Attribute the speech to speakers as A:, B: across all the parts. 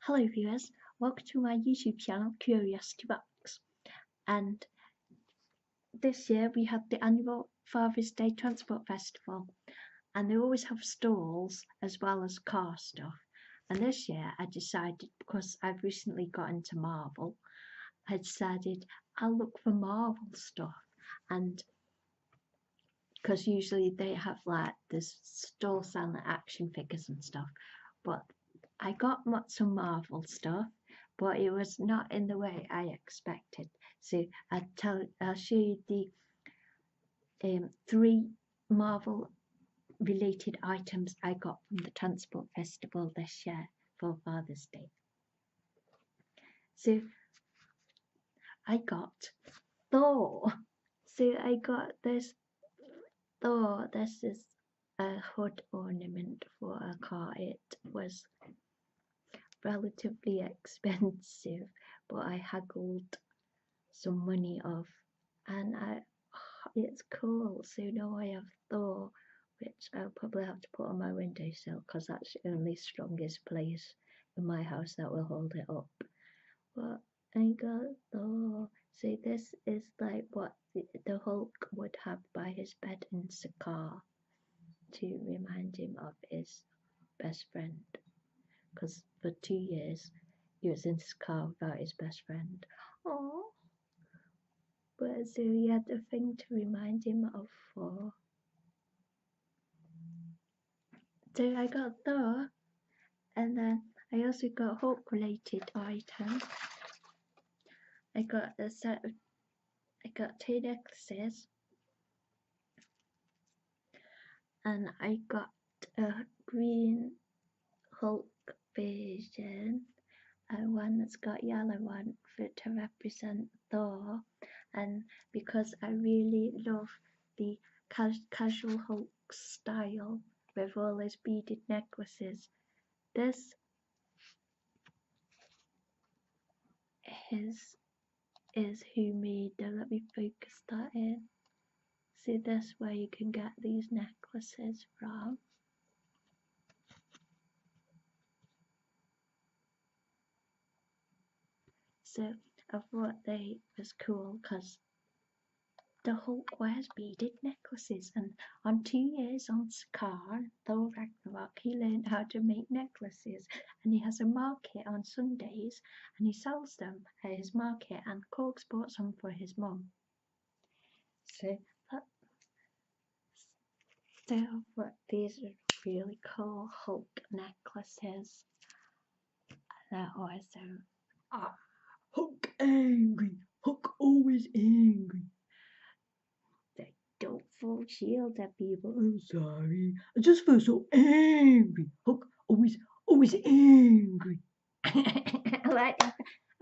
A: Hello viewers, welcome to my YouTube channel Curiosity Box, and this year we had the annual Father's Day Transport Festival, and they always have stalls as well as car stuff. And this year I decided, because I've recently got into Marvel, I decided I'll look for Marvel stuff, and because usually they have like this store selling action figures and stuff, but I got some Marvel stuff, but it was not in the way I expected. So I'll show you the 3 Marvel related items I got from the Transport Festival this year for Father's Day. So I got Thor. So I got this Thor. This is a hood ornament for a car. It was relatively expensive, but I haggled some money off, and it's cool. So now I have Thor, which I'll probably have to put on my windowsill because that's the only strongest place in my house that will hold it up. But I got Thor. So this is like what the Hulk would have by his bed in Sakaar to remind him of his best friend, because for 2 years he was in Sakaar without his best friend. Aww. But so he had a thing to remind him of Thor. So I got Thor, and then I also got Hulk related items. I got 2 necklaces, and I got a green Hulk version, and one that's got yellow one to represent Thor. And because I really love the casual Hulk style with all his beaded necklaces, this is who made them. Let me focus that in. See, this where you can get these necklaces from. So I thought they was cool because the Hulk wears beaded necklaces, and on 2 years on Sakaar, Thor Ragnarok, he learned how to make necklaces, and he has a market on Sundays, and he sells them at his market, and Corks bought some for his mum. So these are really cool Hulk necklaces. They're awesome. Hulk angry. Hulk always angry. They don't throw shields at people. I'm sorry. I just feel so angry. Hulk always angry. Like,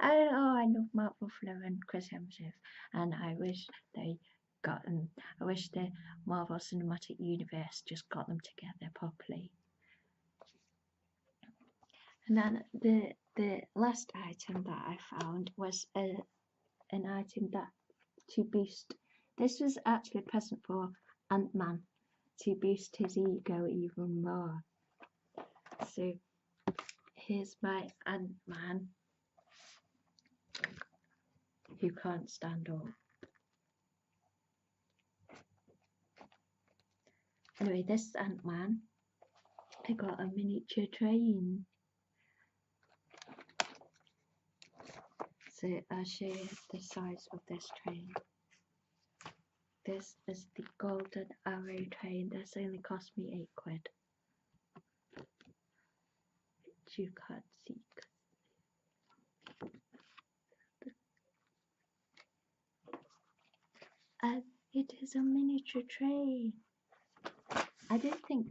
A: I love Mark Ruffalo and Chris Hemsworth, and I wish they got them. I wish the Marvel Cinematic Universe just got them together properly. And then the last item that I found was an item that to boost. This was actually a present for Ant-Man to boost his ego even more. So here's my Ant-Man who can't stand up. Anyway, this is Ant-Man. I got a miniature train. So I'll show you the size of this train. This is the Golden Arrow train. This only cost me £8, which you can't see. And it is a miniature train. I don't think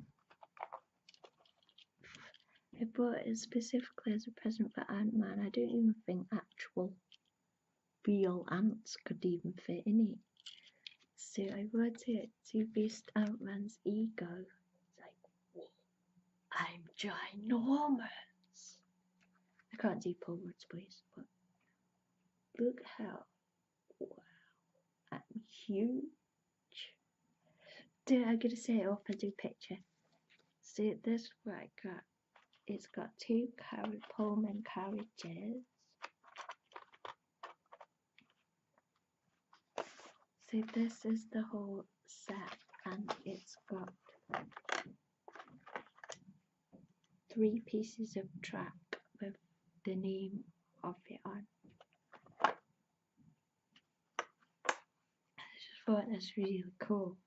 A: I bought it specifically as a present for Ant-Man. I don't even think actual real ants could even fit in it. So I bought it to boost Ant-Man's ego. It's like, whoa, I'm ginormous. I can't do Paul Rudd's voice, but look how, wow, I'm huge. So I'm gonna say it up and do a picture. So this is what I got. it's got two Pullman carriages. So this is the whole set, and it's got 3 pieces of track with the name of it on. I just thought that's really cool.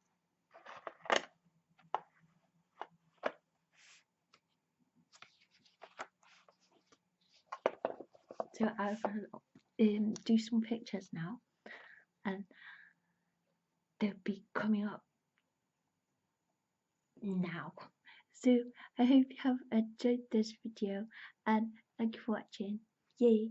A: So I will do some pictures now, and they'll be coming up now. So I hope you have enjoyed this video, and thank you for watching. Yay!